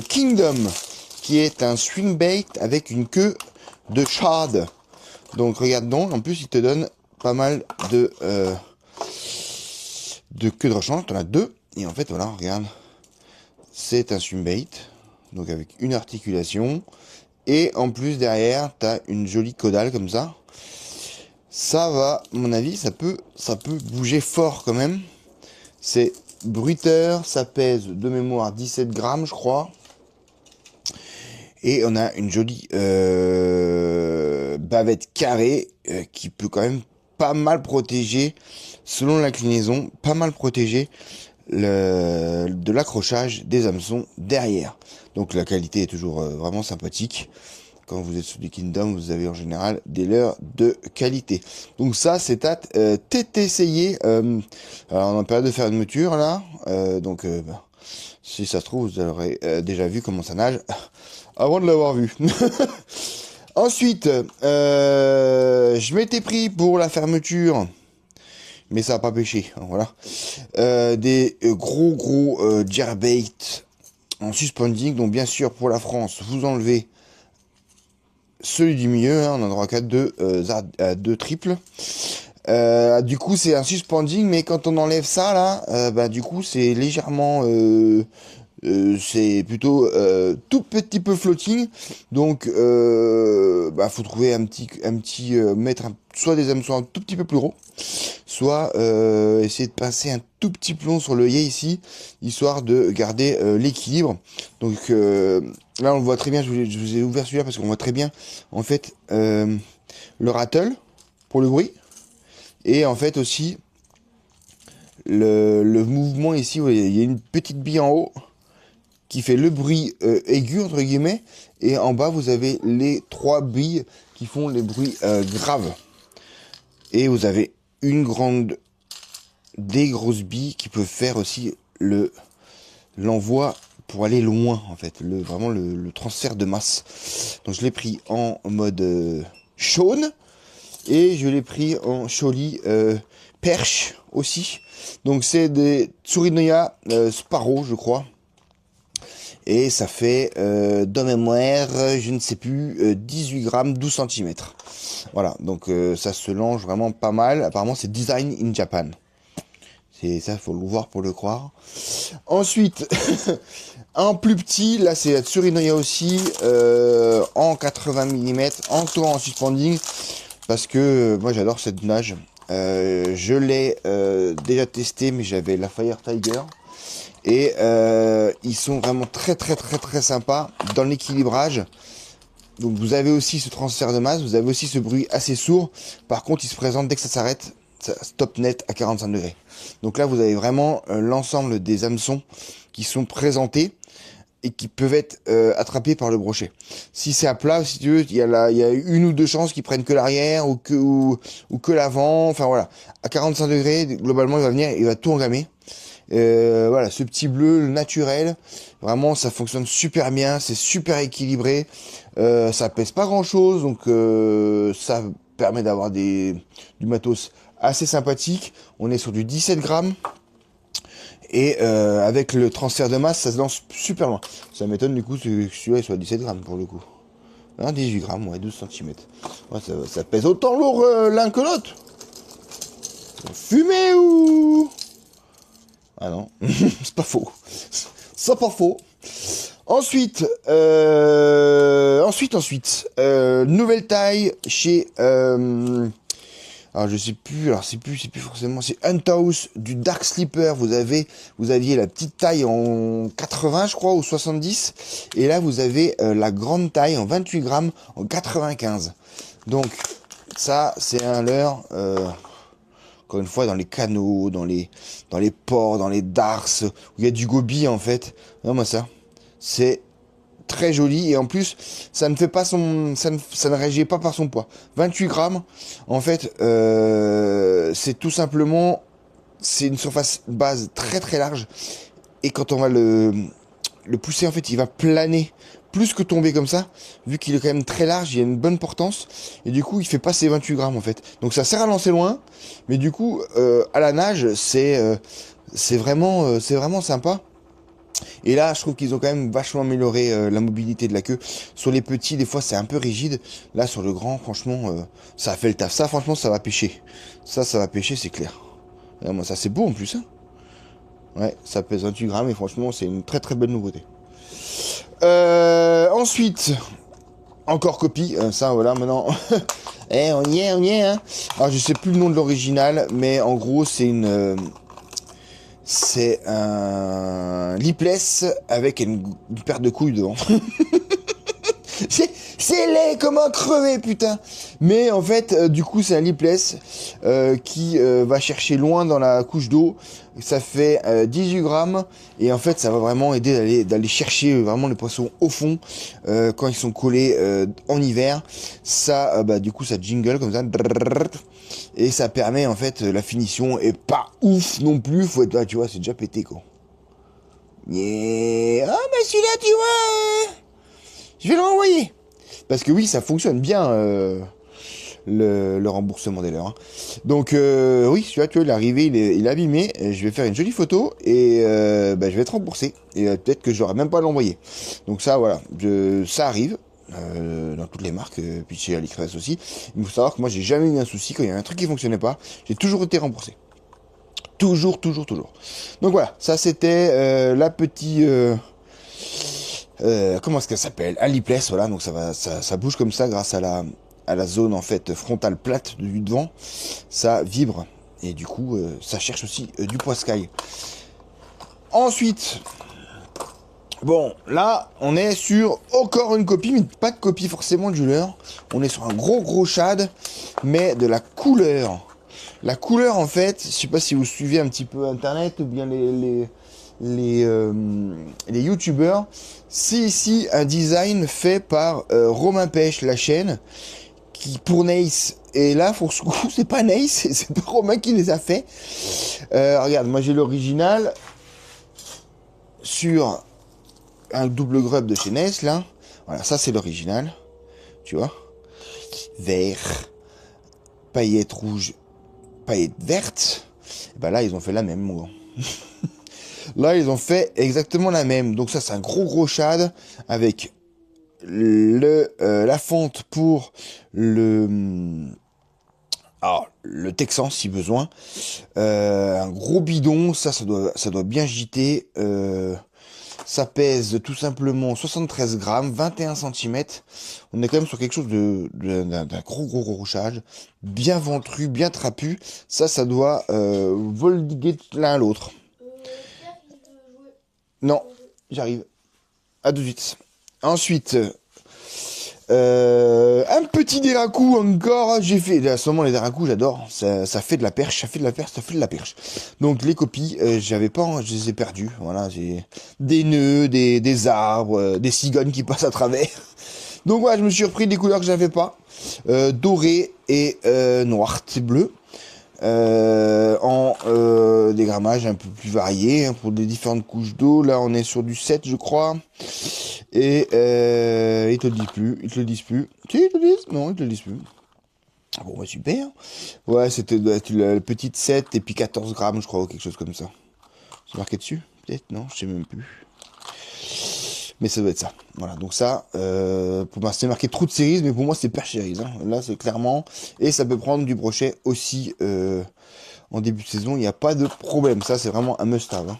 Kingdom, qui est un swing bait avec une queue de shad. Donc regarde donc, en plus il te donne pas mal de queues de rechange, t'en as deux. Et en fait voilà, regarde, c'est un swing bait, donc avec une articulation. Et en plus derrière, t'as une jolie caudale comme ça. Ça va, à mon avis, ça peut bouger fort quand même. C'est bruiteur, ça pèse de mémoire 17 grammes, je crois. Et on a une jolie bavette carrée qui peut quand même pas mal protéger, selon l'inclinaison, pas mal protéger de l'accrochage des hameçons derrière. Donc la qualité est toujours vraiment sympathique. Quand vous êtes sur du Kingdom, vous avez en général des leurres de qualité. Donc ça, c'est à t'essayer. Alors on est en période de faire une mouture là. Si ça se trouve, vous aurez déjà vu comment ça nage avant de l'avoir vu. Ensuite, je m'étais pris pour la fermeture, mais ça n'a pas pêché. Voilà. Des gros jerkbait en suspending. Donc bien sûr, pour la France, vous enlevez celui du milieu, hein, on a droit à deux triples. Du coup, c'est un suspending, mais quand on enlève ça là, du coup, c'est légèrement, c'est plutôt tout petit peu floating. Donc, faut trouver mettre soit des hameçons un tout petit peu plus gros, soit essayer de passer un tout petit plomb sur l'œillet ici, histoire de garder l'équilibre. Donc là, on le voit très bien. Je vous ai ouvert celui-là parce qu'on voit très bien, en fait, le rattle pour le bruit. Et en fait aussi, le mouvement ici, vous voyez, il y a une petite bille en haut qui fait le bruit aigu, entre guillemets. Et en bas, vous avez les 3 billes qui font les bruits graves. Et vous avez des grosses billes qui peuvent faire aussi l'envoi pour aller loin, en fait, vraiment le transfert de masse. Donc je l'ai pris en mode Shaun et je l'ai pris en Shoaly perche aussi. Donc c'est des Tsurinoya Sparrow, je crois. Et ça fait, de mémoire, je ne sais plus, 18 grammes, 12 cm. Voilà, donc ça se lance vraiment pas mal. Apparemment, c'est Design in Japan. C'est ça, faut le voir pour le croire. Ensuite, un plus petit, là c'est la Tsurinoya aussi, en 80 mm, encore en suspending, parce que moi j'adore cette nage. Je l'ai déjà testé, mais j'avais la Fire Tiger. Et ils sont vraiment très sympas dans l'équilibrage. Donc vous avez aussi ce transfert de masse, vous avez aussi ce bruit assez sourd. Par contre, il se présente dès que ça s'arrête, ça stop net à 45 degrés. Donc là, vous avez vraiment l'ensemble des hameçons qui sont présentés et qui peuvent être attrapés par le brochet. Si c'est à plat, si tu veux, il y a une ou deux chances qu'ils prennent que l'arrière ou que l'avant. Enfin voilà, à 45 degrés, globalement, il va venir, il va tout engamer. Voilà, ce petit bleu naturel, vraiment ça fonctionne super bien, c'est super équilibré, ça pèse pas grand chose, donc ça permet d'avoir du matos assez sympathique. On est sur du 17 grammes et avec le transfert de masse, ça se lance super loin. Ça m'étonne du coup que celui-là soit 17 grammes pour le coup. 18 grammes, ouais, 12 cm. Ouais, ça pèse autant lourd l'un que l'autre. Fumé ou... Ah non, c'est pas faux. C'est pas faux. Ensuite, nouvelle taille chez, alors je sais plus, c'est plus forcément, c'est Hunthouse du Dark Sleeper. Vous aviez la petite taille en 80, je crois, ou 70, et là vous avez la grande taille en 28 grammes en 95. Donc ça, c'est un leurre. Encore une fois, dans les canaux, dans les ports, dans les darses, où il y a du goby en fait. Non, moi ça, c'est très joli et en plus, ça ne réagit pas par son poids. 28 grammes, en fait, c'est tout simplement, c'est une surface base très large et quand on va le pousser, en fait, il va planer plus que tomber comme ça, vu qu'il est quand même très large, il y a une bonne portance, et du coup il fait pas ses 28 grammes en fait. Donc ça sert à lancer loin, mais du coup à la nage c'est vraiment sympa. Et là, je trouve qu'ils ont quand même vachement amélioré la mobilité de la queue. Sur les petits, des fois, c'est un peu rigide. Là, sur le grand, franchement, ça a fait le taf. Ça, franchement, ça va pêcher. Ça va pêcher, c'est clair. Et moi, ça, c'est beau en plus. Hein. Ouais, ça pèse 28 grammes et franchement, c'est une très très belle nouveauté. Ensuite, encore copie. Ça, voilà, maintenant. On y est, hein. Alors, je sais plus le nom de l'original, mais en gros, c'est un lipless avec une paire de couilles devant. C'est laid comme un crevé, putain. Mais en fait, du coup, c'est un lipless qui va chercher loin dans la couche d'eau. Ça fait 18 grammes. Et en fait, ça va vraiment aider d'aller chercher vraiment les poissons au fond quand ils sont collés en hiver. Ça, du coup, ça jingle comme ça. Et ça permet, en fait, la finition est pas ouf non plus. Faut être là, tu vois, c'est déjà pété, quoi. Yeah. Ah, mais celui-là, tu vois, je vais le renvoyer. Parce que oui, ça fonctionne bien, le remboursement des leurs. Hein. Donc, oui, tu vois, il est arrivé, il est abîmé. Je vais faire une jolie photo et je vais être remboursé. Et peut-être que j'aurai même pas à l'envoyer. Donc ça, voilà, ça arrive. Dans toutes les marques, puis chez AliExpress aussi. Il faut savoir que moi, j'ai jamais eu un souci. Quand il y a un truc qui fonctionnait pas, j'ai toujours été remboursé. Toujours. Donc voilà, ça c'était la petite... comment est-ce qu'elle s'appelle? Un lipless, voilà, donc ça bouge comme ça grâce à la zone en fait frontale plate du devant, ça vibre et du coup ça cherche aussi du poiscaille. Ensuite, bon, là on est sur encore une copie, mais pas de copie forcément du leurre. On est sur un gros shad, mais de la couleur. La couleur en fait, je sais pas si vous suivez un petit peu internet ou bien les youtubeurs, c'est ici un design fait par Romain Pêche, la chaîne, qui pour Nace, et là pour ce coup c'est pas Nace, c'est pas Romain qui les a fait. Regarde, moi j'ai l'original sur un double grub de chez Nace là, voilà, ça c'est l'original, tu vois, vert, paillettes rouges, paillettes vertes, et ben là ils ont fait la même, moi. Là, ils ont fait exactement la même. Donc ça, c'est un gros shad avec la fonte pour le Texan si besoin. Un gros bidon, ça doit bien gîter. Ça pèse tout simplement 73 grammes, 21 cm. On est quand même sur quelque chose d'un gros rouchage, bien ventru, bien trapu. Ça doit voldiguer l'un à l'autre. Non, j'arrive. À tout de suite. Ensuite, un petit déracou encore. J'ai fait, à ce moment les déracous, j'adore. Ça fait de la perche, ça fait de la perche. Donc les copies, j'avais pas, je les ai perdues. Voilà, j'ai des nœuds, des arbres, des cigognes qui passent à travers. Donc voilà, je me suis repris des couleurs que j'avais pas, doré et noir, c'est bleu. Des grammages un peu plus variés hein, pour des différentes couches d'eau. Là, on est sur du 7, je crois. Et ils te le disent plus. Si, ils te le disent? Non, ils te le disent plus. Bon, bah, super. Ouais, c'était la petite 7 et puis 14 grammes, je crois, ou quelque chose comme ça. C'est marqué dessus? Peut-être, non, je sais même plus. Mais ça doit être ça. Voilà, donc ça, pour moi, c'est marqué trou de cerise, mais pour moi, c'est perche cerise. Hein. Là, c'est clairement... Et ça peut prendre du brochet aussi en début de saison. Il n'y a pas de problème. Ça, c'est vraiment un must-have. Hein.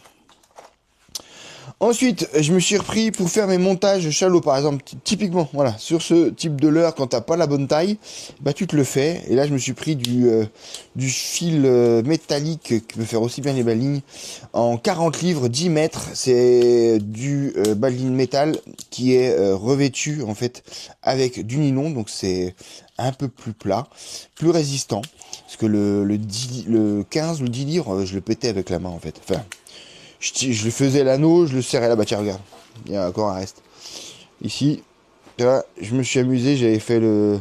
Ensuite, je me suis repris pour faire mes montages chalot, par exemple, typiquement, voilà, sur ce type de leurre, quand t'as pas la bonne taille, bah tu te le fais. Et là, je me suis pris du fil métallique qui peut faire aussi bien les balines en 40 livres, 10 mètres. C'est du baline métal qui est revêtu en fait avec du nylon, donc c'est un peu plus plat, plus résistant. Parce que le 15 ou 10 livres, je le pétais avec la main en fait. Enfin, je le faisais l'anneau, je le serrais là-bas, tiens, regarde. Il y a encore un reste. Ici, là, je me suis amusé, j'avais fait le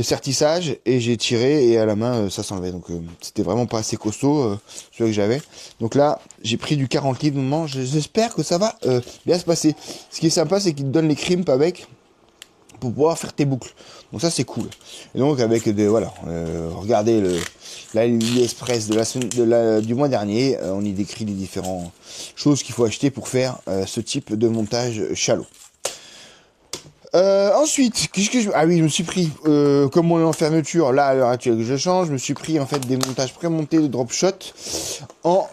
sertissage et j'ai tiré et à la main, ça s'enlevait. Donc, c'était vraiment pas assez costaud, celui que j'avais. Donc là, j'ai pris du 40 livres de moment. J'espère que ça va bien se passer. Ce qui est sympa, c'est qu'il te donne les crimps avec pour pouvoir faire tes boucles. Donc ça c'est cool. Et donc avec des voilà, regardez l'Aliexpress de la semaine du mois dernier, on y décrit les différentes choses qu'il faut acheter pour faire ce type de montage shallow. Ensuite, qu'est-ce que ah oui, je me suis pris, comme on est en fermeture, là à l'heure actuelle que je change, je me suis pris en fait des montages pré-montés de drop shot en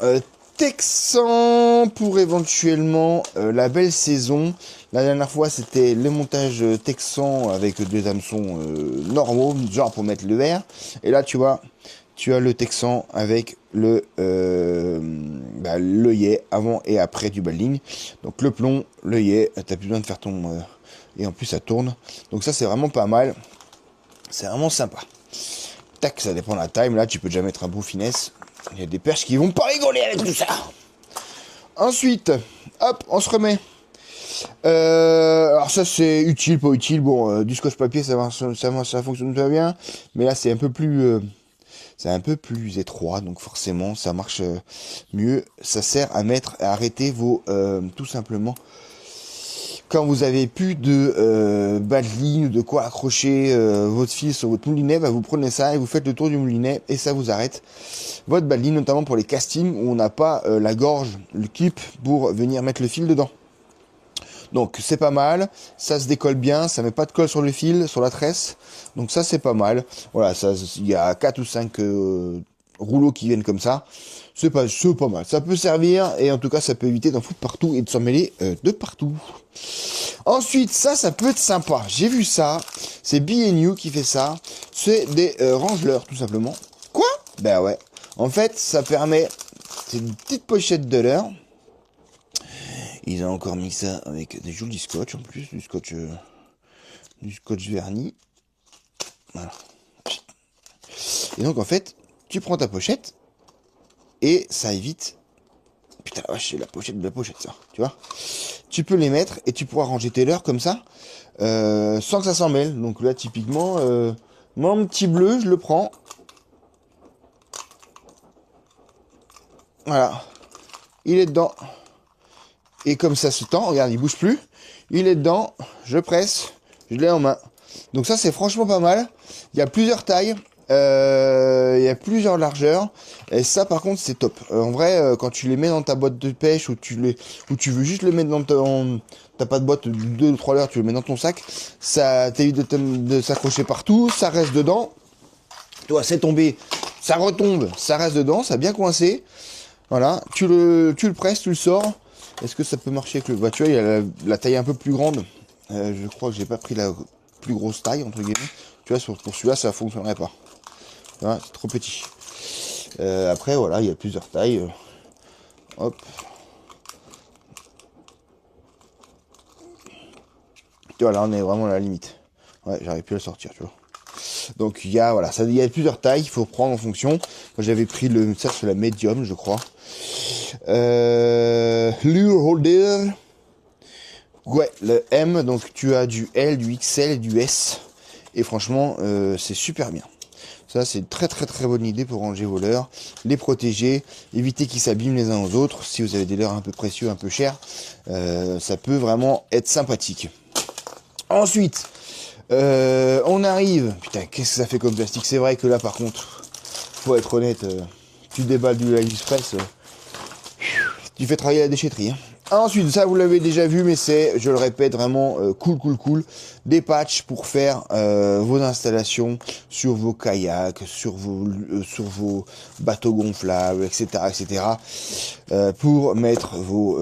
texan pour éventuellement la belle saison. La dernière fois c'était les montages texans avec des hameçons normaux, genre pour mettre le verre. Et là tu vois, tu as le texan avec l'œillet avant et après du balding. Donc le plomb, l'œillet, t'as plus besoin de faire ton... et en plus ça tourne. Donc ça c'est vraiment pas mal. C'est vraiment sympa. Tac, ça dépend de la time. Là tu peux déjà mettre un beau finesse. Il y a des perches qui vont pas rigoler avec tout ça. Ensuite, hop, on se remet. Alors ça c'est utile, pas utile. Bon, du scotch papier ça fonctionne pas bien. Mais là c'est un peu plus... c'est un peu plus étroit, donc forcément ça marche mieux. Ça sert à arrêter vos... tout simplement... quand vous avez plus de bas de ligne ou de quoi accrocher votre fil sur votre moulinet, bah vous prenez ça et vous faites le tour du moulinet et ça vous arrête votre bas de ligne, notamment pour les castings où on n'a pas la gorge, le clip pour venir mettre le fil dedans. Donc c'est pas mal, ça se décolle bien, ça met pas de colle sur le fil, sur la tresse, donc ça c'est pas mal. Voilà, ça il y a 4 ou 5 rouleaux qui viennent comme ça. C'est pas mal. Ça peut servir et en tout cas ça peut éviter d'en foutre partout et de s'en mêler de partout. Ensuite, ça peut être sympa. J'ai vu ça. C'est B&U qui fait ça. C'est des rangeleurs tout simplement. Quoi? Ben ouais. En fait, ça permet... c'est une petite pochette de l'heure. Ils ont encore mis ça avec des jolis scotch en plus. Du scotch verni. Voilà. Et donc en fait, tu prends ta pochette. Et ça évite... putain la vache, c'est la pochette de la pochette ça, tu vois. Tu peux les mettre et tu pourras ranger tes leurres comme ça, sans que ça s'en mêle. Donc là typiquement, mon petit bleu, je le prends. Voilà. Il est dedans. Et comme ça se tend, regarde, il bouge plus. Il est dedans, je presse, je l'ai en main. Donc ça c'est franchement pas mal. Il y a plusieurs tailles. Il y a plusieurs largeurs et ça par contre c'est top. En vrai quand tu les mets dans ta boîte de pêche ou tu veux juste le mettre dans t'as pas de boîte de 2 ou 3 leurres, tu le mets dans ton sac, ça t'évite de s'accrocher partout, ça reste dedans. Toi c'est tombé, ça retombe, ça reste dedans, ça a bien coincé. Voilà, tu le presses, tu le sors. Est-ce que ça peut marcher avec le... bah, tu vois, il y a la taille un peu plus grande. Je crois que j'ai pas pris la plus grosse taille entre guillemets. Tu vois, pour celui-là ça fonctionnerait pas. Voilà, c'est trop petit. Après, voilà, il y a plusieurs tailles. Hop. Tu vois, là, on est vraiment à la limite. Ouais, j'arrive plus à le sortir, tu vois. Donc, il y a, voilà, il y a plusieurs tailles, il faut prendre en fonction. Moi, j'avais pris ça sur la médium, je crois. Lure holder. Ouais, le M, donc tu as du L, du XL et du S. Et franchement, c'est super bien. Ça, c'est une très très très bonne idée pour ranger vos leurres, les protéger, éviter qu'ils s'abîment les uns aux autres. Si vous avez des leurres un peu précieux, un peu chers, ça peut vraiment être sympathique. Ensuite, on arrive... putain, qu'est-ce que ça fait comme plastique? C'est vrai que là, par contre, faut être honnête, tu déballes du AliExpress, tu fais travailler la déchetterie. Hein. Ensuite, ça vous l'avez déjà vu, mais c'est, je le répète, vraiment cool. Des patchs pour faire vos installations sur vos kayaks, sur vos bateaux gonflables, etc. Pour mettre vos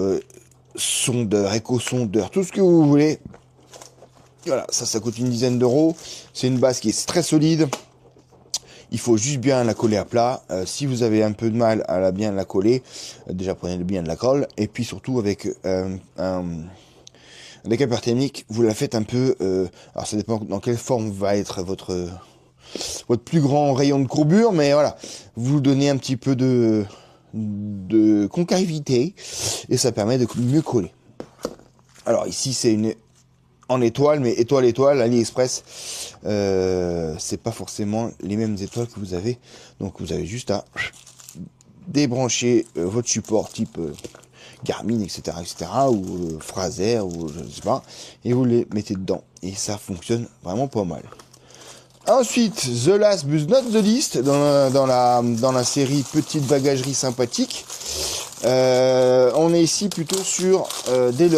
sondeurs, éco-sondeurs, tout ce que vous voulez. Voilà, ça coûte une dizaine d'euros. C'est une base qui est très solide. Il faut juste bien la coller à plat. Si vous avez un peu de mal à bien la coller, déjà prenez bien de la colle. Et puis surtout avec un décapeur thermique, vous la faites un peu... alors ça dépend dans quelle forme va être votre plus grand rayon de courbure. Mais voilà, vous donnez un petit peu de concavité et ça permet de mieux coller. Alors ici c'est une... en étoile, mais étoile, AliExpress, c'est pas forcément les mêmes étoiles que vous avez. Donc vous avez juste à débrancher votre support type Garmin, etc., ou Fraser, ou je sais pas, et vous les mettez dedans. Et ça fonctionne vraiment pas mal. Ensuite, The Last but not the least, dans la série Petite Bagagerie Sympathique, on est ici plutôt sur des